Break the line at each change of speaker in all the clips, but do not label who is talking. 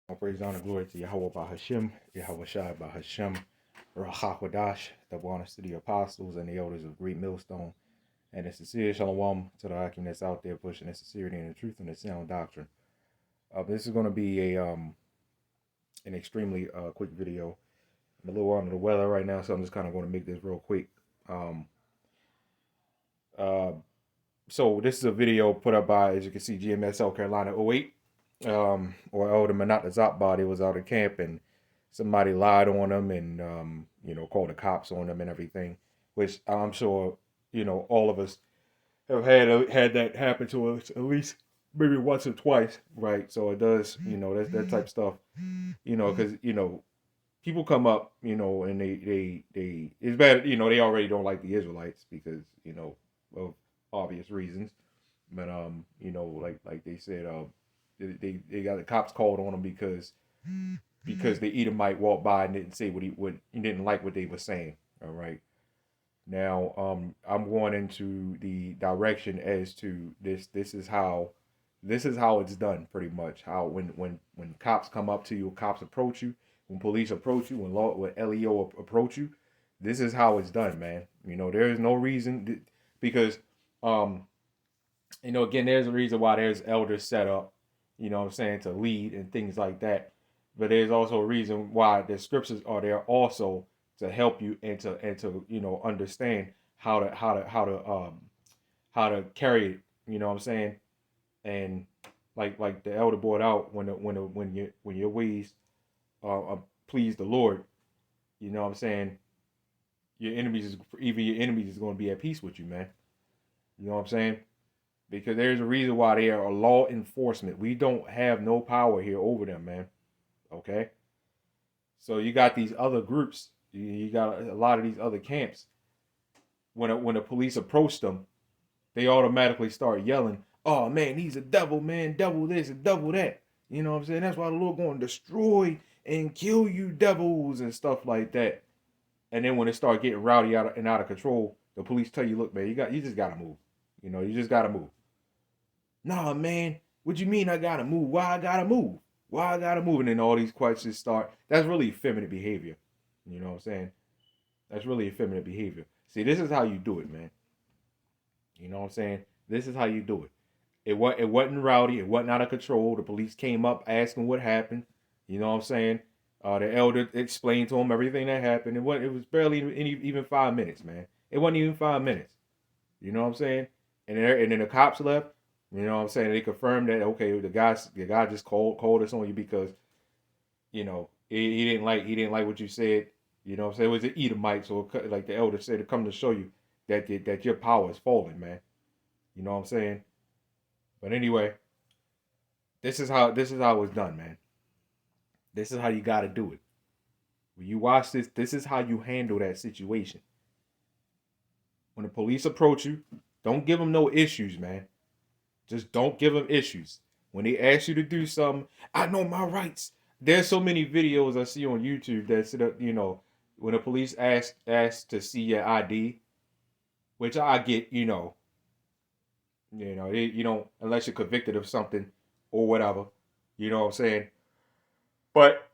All praise, honor, glory to Yahawah BAHASHAM, YAHAWASHI BAHASHAM, RAHAKWADASH, double honors to the apostles and the elders of Great Millstone, and a sincere shalom to the Akim that's out there pushing the sincerity and the truth and the sound doctrine. This is going to be an extremely quick video. I'm a little under the weather right now, so I'm just kind of going to make this real quick. So this is a video put up by, as you can see, GMS South Carolina 08. Or Elder Manat Zapbody was out of camp and somebody lied on him and, called the cops on him and everything, which I'm sure, all of us have had that happen to us at least maybe once or twice, right? So it does, that type of stuff, because, people come up, and they it's bad, they already don't like the Israelites because, of obvious reasons. But, like they said, they got the cops called on him because the Edomite walked by and didn't say what he didn't like what they were saying. All right. Now, I'm going into the direction as to this. This is how it's done, pretty much. How when cops come up to you, cops approach you, when police approach you, when LEO approach you, this is how it's done, man. There is no reason because again, there's a reason why there's elders set up, to lead and things like that. But there's also a reason why the scriptures are there also to help you and to understand how to carry it, and like the elder brought out, when your ways please the Lord, your enemies is going to be at peace with you, man. You know what I'm saying? Because there's a reason why they are law enforcement. We don't have no power here over them, man. Okay? So you got these other groups. You got a lot of these other camps. When the police approach them, they automatically start yelling, "Oh, man, he's a devil, man. Devil this and devil that." You know what I'm saying? That's why the Lord going to destroy and kill you devils and stuff like that. And then when it start getting rowdy out of control, the police tell you, "Look, man, you just got to move. You just got to move." "Nah, man, what you mean I gotta move? Why I gotta move? Why I gotta move?" And then all these questions start. That's really effeminate behavior. You know what I'm saying? That's really effeminate behavior. See, this is how you do it, man. You know what I'm saying? This is how you do it. It wasn't rowdy. It wasn't out of control. The police came up asking what happened. You know what I'm saying? The elder explained to him everything that happened. It was barely even 5 minutes, man. It wasn't even 5 minutes. You know what I'm saying? And then the cops left. You know what I'm saying? They confirmed that, okay, the guy just called us on you because, he didn't like what you said. You know what I'm saying? It was an Edomite, so like the elder said, to come to show you that your power is falling, man. You know what I'm saying? But anyway, this is how it's done, man. This is how you got to do it. When you watch this is how you handle that situation. When the police approach you, don't give them no issues, man. Just don't give them issues. When they ask you to do something, "I know my rights." There's so many videos I see on YouTube that sit up, when the police ask to see your ID, which I get, you don't, unless you're convicted of something or whatever, you know what I'm saying? But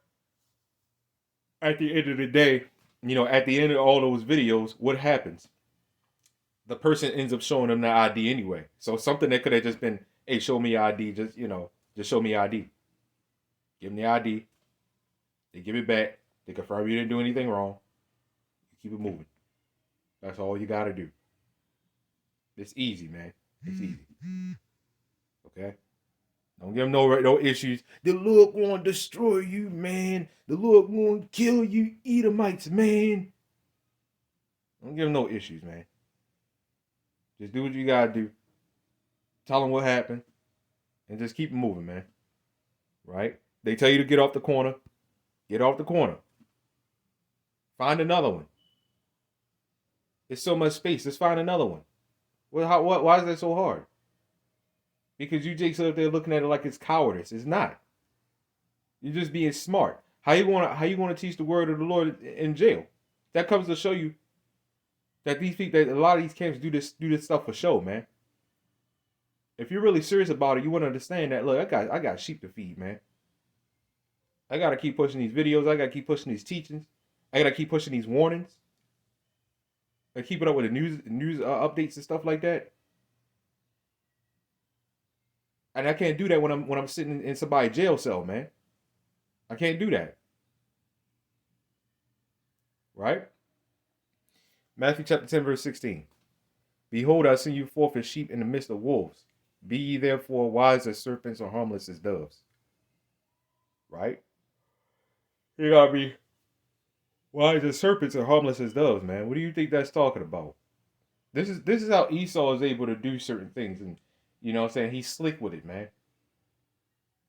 at the end of the day, at the end of all those videos, what happens? The person ends up showing them the ID anyway. So something that could have just been, "Hey, show me your ID," just show me your ID. Give them the ID. They give it back. They confirm you didn't do anything wrong. You keep it moving. That's all you got to do. It's easy, man. It's easy. Okay? Don't give them no issues. "The Lord going to destroy you, man. The Lord going to kill you, Edomites, man." Don't give them no issues, man. Just do what you got to do. Tell them what happened. And just keep moving, man. Right? They tell you to get off the corner. Get off the corner. Find another one. There's so much space. Let's find another one. Why is that so hard? Because you Jakes up there looking at it like it's cowardice. It's not. You're just being smart. How you gonna teach the word of the Lord in jail? That comes to show you that these people, that a lot of these camps do this stuff for show, man. If you're really serious about it, you want to understand that. Look, I got sheep to feed, man. I gotta keep pushing these videos. I gotta keep pushing these teachings. I gotta keep pushing these warnings. I keep it up with the news updates and stuff like that. And I can't do that when I'm sitting in somebody's jail cell, man. I can't do that. Right? Matthew chapter 10, verse 16. Behold, I send you forth as sheep in the midst of wolves. Be ye therefore wise as serpents or harmless as doves. Right? You gotta be wise as serpents or harmless as doves, man. What do you think that's talking about? This is how Esau is able to do certain things, and you know what I'm saying, he's slick with it, man.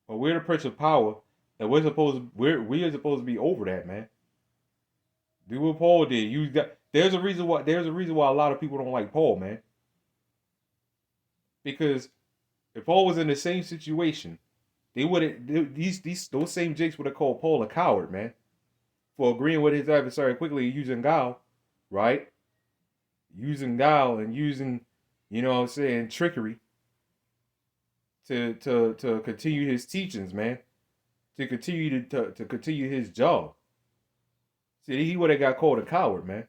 But we're the prince of power, and we are supposed to be over that, man. Do what Paul did. There's a reason why a lot of people don't like Paul, man. Because if Paul was in the same situation, those same jakes would have called Paul a coward, man, for agreeing with his adversary quickly, using guile, right? Using guile and using, you know what I'm saying, trickery to continue his teachings, man. To continue to continue his job. See, he would have got called a coward, man.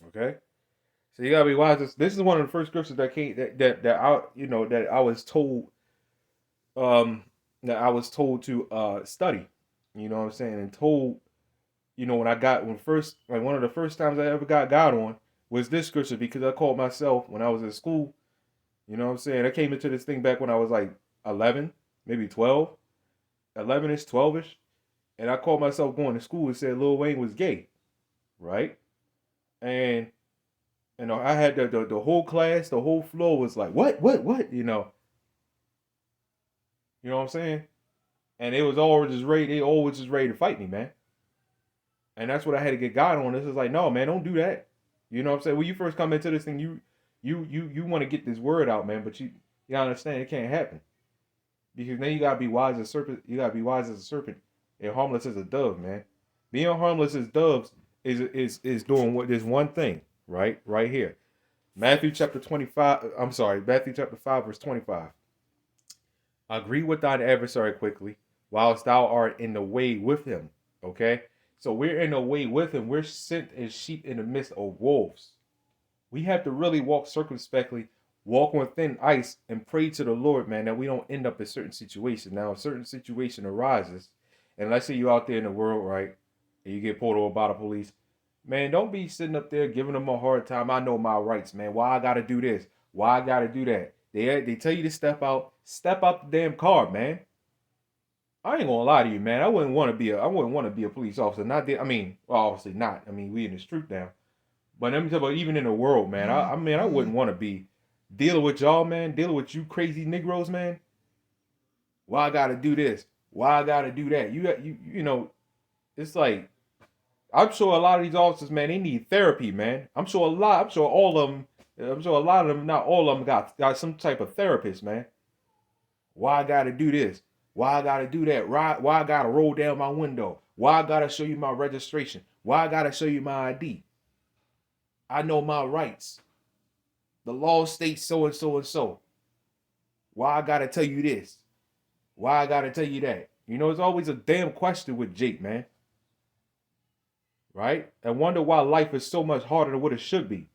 Okay? So you gotta be wise. This is one of the first scriptures that came that I that I was told to study. You know what I'm saying? And told, when one of the first times I ever got God on was this scripture, because I called myself when I was in school. You know what I'm saying? I came into this thing back when I was like 11, maybe 12, 11ish, 12ish. And I called myself going to school and said Lil Wayne was gay, right? And I had the whole class, the whole floor was like, what? You know what I'm saying? And they always just ready to fight me, man. And that's what I had to get God on. This is like, no, man, don't do that. You know what I'm saying? When you first come into this thing, you want to get this word out, man, but you understand it can't happen. Because now you gotta be wise as a serpent. You gotta be wise as a serpent and harmless as a dove, man. Being harmless as doves is doing this one thing, right? Right here. Matthew chapter 5, verse 25. Agree with thine adversary quickly, whilst thou art in the way with him. Okay? So we're in the way with him. We're sent as sheep in the midst of wolves. We have to really walk circumspectly, walk on thin ice, and pray to the Lord, man, that we don't end up in certain situations. Now, a certain situation arises, and let's say you're out there in the world, right, and you get pulled over by the police. Man, don't be sitting up there giving them a hard time. I know my rights, man. Why I gotta do this? Why I gotta do that? They tell you to step out the damn car, man. I ain't gonna lie to you, man. I wouldn't want to be a police officer. Obviously not. I mean, we in the street now. But let me tell you, even in the world, man, I wouldn't want to be dealing with y'all, man, dealing with you crazy Negroes, man. Why I gotta do this? Why I gotta do that? You know, it's like, I'm sure a lot of these officers, man, they need therapy, man. I'm sure a lot of them, not all of them, got some type of therapist, man. Why I gotta do this? Why I gotta do that? Why I gotta roll down my window? Why I gotta show you my registration? Why I gotta show you my ID? I know my rights. The law states so and so and so. Why I gotta tell you this? Why I gotta tell you that? You know, it's always a damn question with Jake, man. Right? I wonder why life is so much harder than what it should be.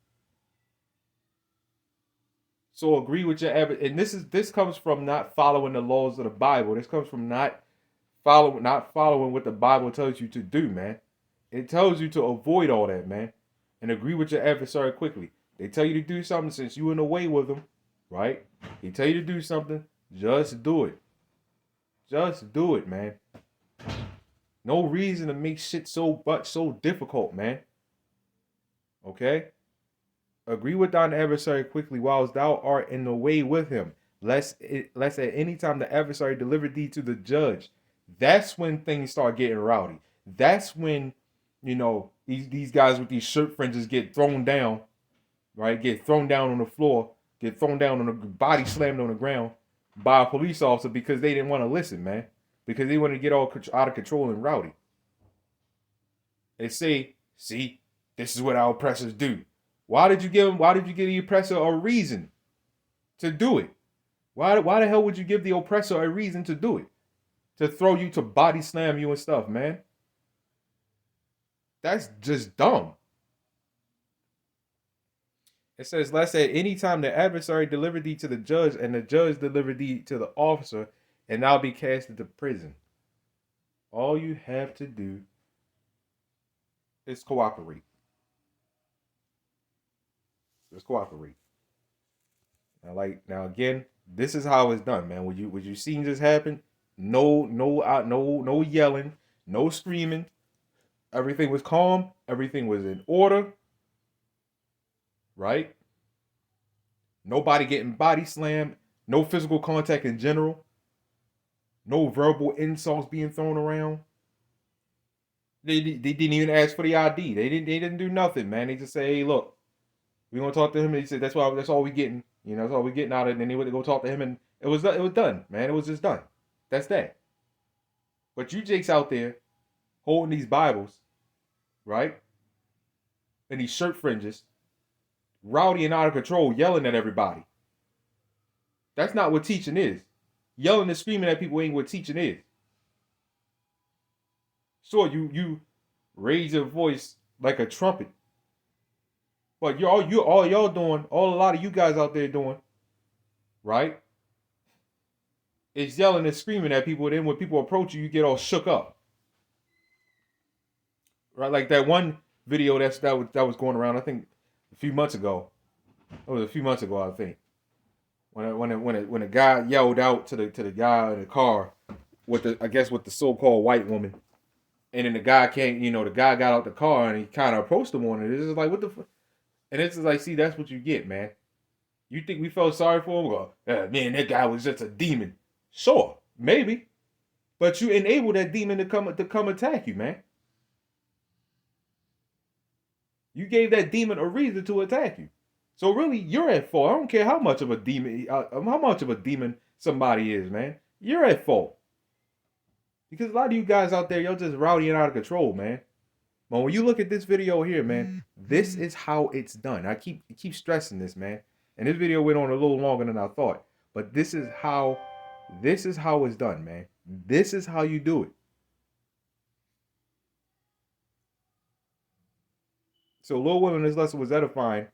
So agree with your and this comes from not following the laws of the Bible. This comes from not following what the Bible tells you to do, man. It tells you to avoid all that, man. And agree with your adversary quickly. They tell you to do something, since you in the way with them, right? They tell you to do something, just do it. Just do it, man. No reason to make shit so difficult, man. Okay? Agree with thine adversary quickly, whilst thou art in the way with him, lest at any time the adversary deliver thee to the judge. That's when things start getting rowdy. That's when, these guys with these shirt fringes get thrown down, right? Get thrown down on the floor, get thrown down on the body, slammed on the ground by a police officer because they didn't want to listen, man. Because they want to get all out of control and rowdy. They say, see, this is what our oppressors do. Why did you give the oppressor a reason to do it? Why the hell would you give the oppressor a reason to do it? to throw you, to body slam you and stuff, man. That's just dumb. It says, let's say any time the adversary delivered thee to the judge, and the judge delivered thee to the officer, and thou be cast into prison. All you have to do is cooperate. Just cooperate. Now again, this is how it's done, man. Would you seen this happen? No yelling, no screaming. Everything was calm. Everything was in order. Right? Nobody getting body slammed. No physical contact in general. No verbal insults being thrown around. They didn't even ask for the ID. They didn't do nothing, man. They just say, hey, look, we gonna talk to him. And he said, that's all we getting. You know, that's all we getting out of it. And then they went to go talk to him, and it was done, man. It was just done. That's that. But you jakes out there holding these Bibles, right? And these shirt fringes, rowdy and out of control, yelling at everybody. That's not what teaching is. Yelling and screaming at people ain't what teaching is. Sure, you raise your voice like a trumpet. But all y'all doing, a lot of you guys out there doing, right? Is yelling and screaming at people. Then when people approach you, you get all shook up. Right? Like that one video that was going around, I think a few months ago. It was a few months ago, I think. When a guy yelled out to the guy in the car with the so-called white woman. And then the guy the guy got out the car and he kind of approached him on it. It's just like, what the fuck? And it's just like, see, that's what you get, man. You think we felt sorry for him? Well, man, that guy was just a demon. Sure, maybe. But you enabled that demon to come attack you, man. You gave that demon a reason to attack you. So really, you're at fault. I don't care how much of a demon somebody is, man. You're at fault. Because a lot of you guys out there, y'all just rowdy and out of control, man. But when you look at this video here, man, this is how it's done. I keep stressing this, man. And this video went on a little longer than I thought. But this is how it's done, man. This is how you do it. So Lord willing, this lesson was edifying.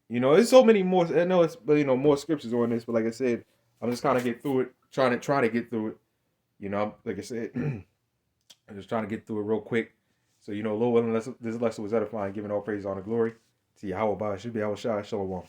You know, there's so many more. I know it's more scriptures on this, but like I said, I'm just kind of get through it, trying to get through it. You know, like I said, I'm just trying to get through it real quick. So, Lord willing, this lesson was edifying, giving all praise, honor, glory to YAHAWAH, BAHASHAM, YAHAWASHI, Shalom.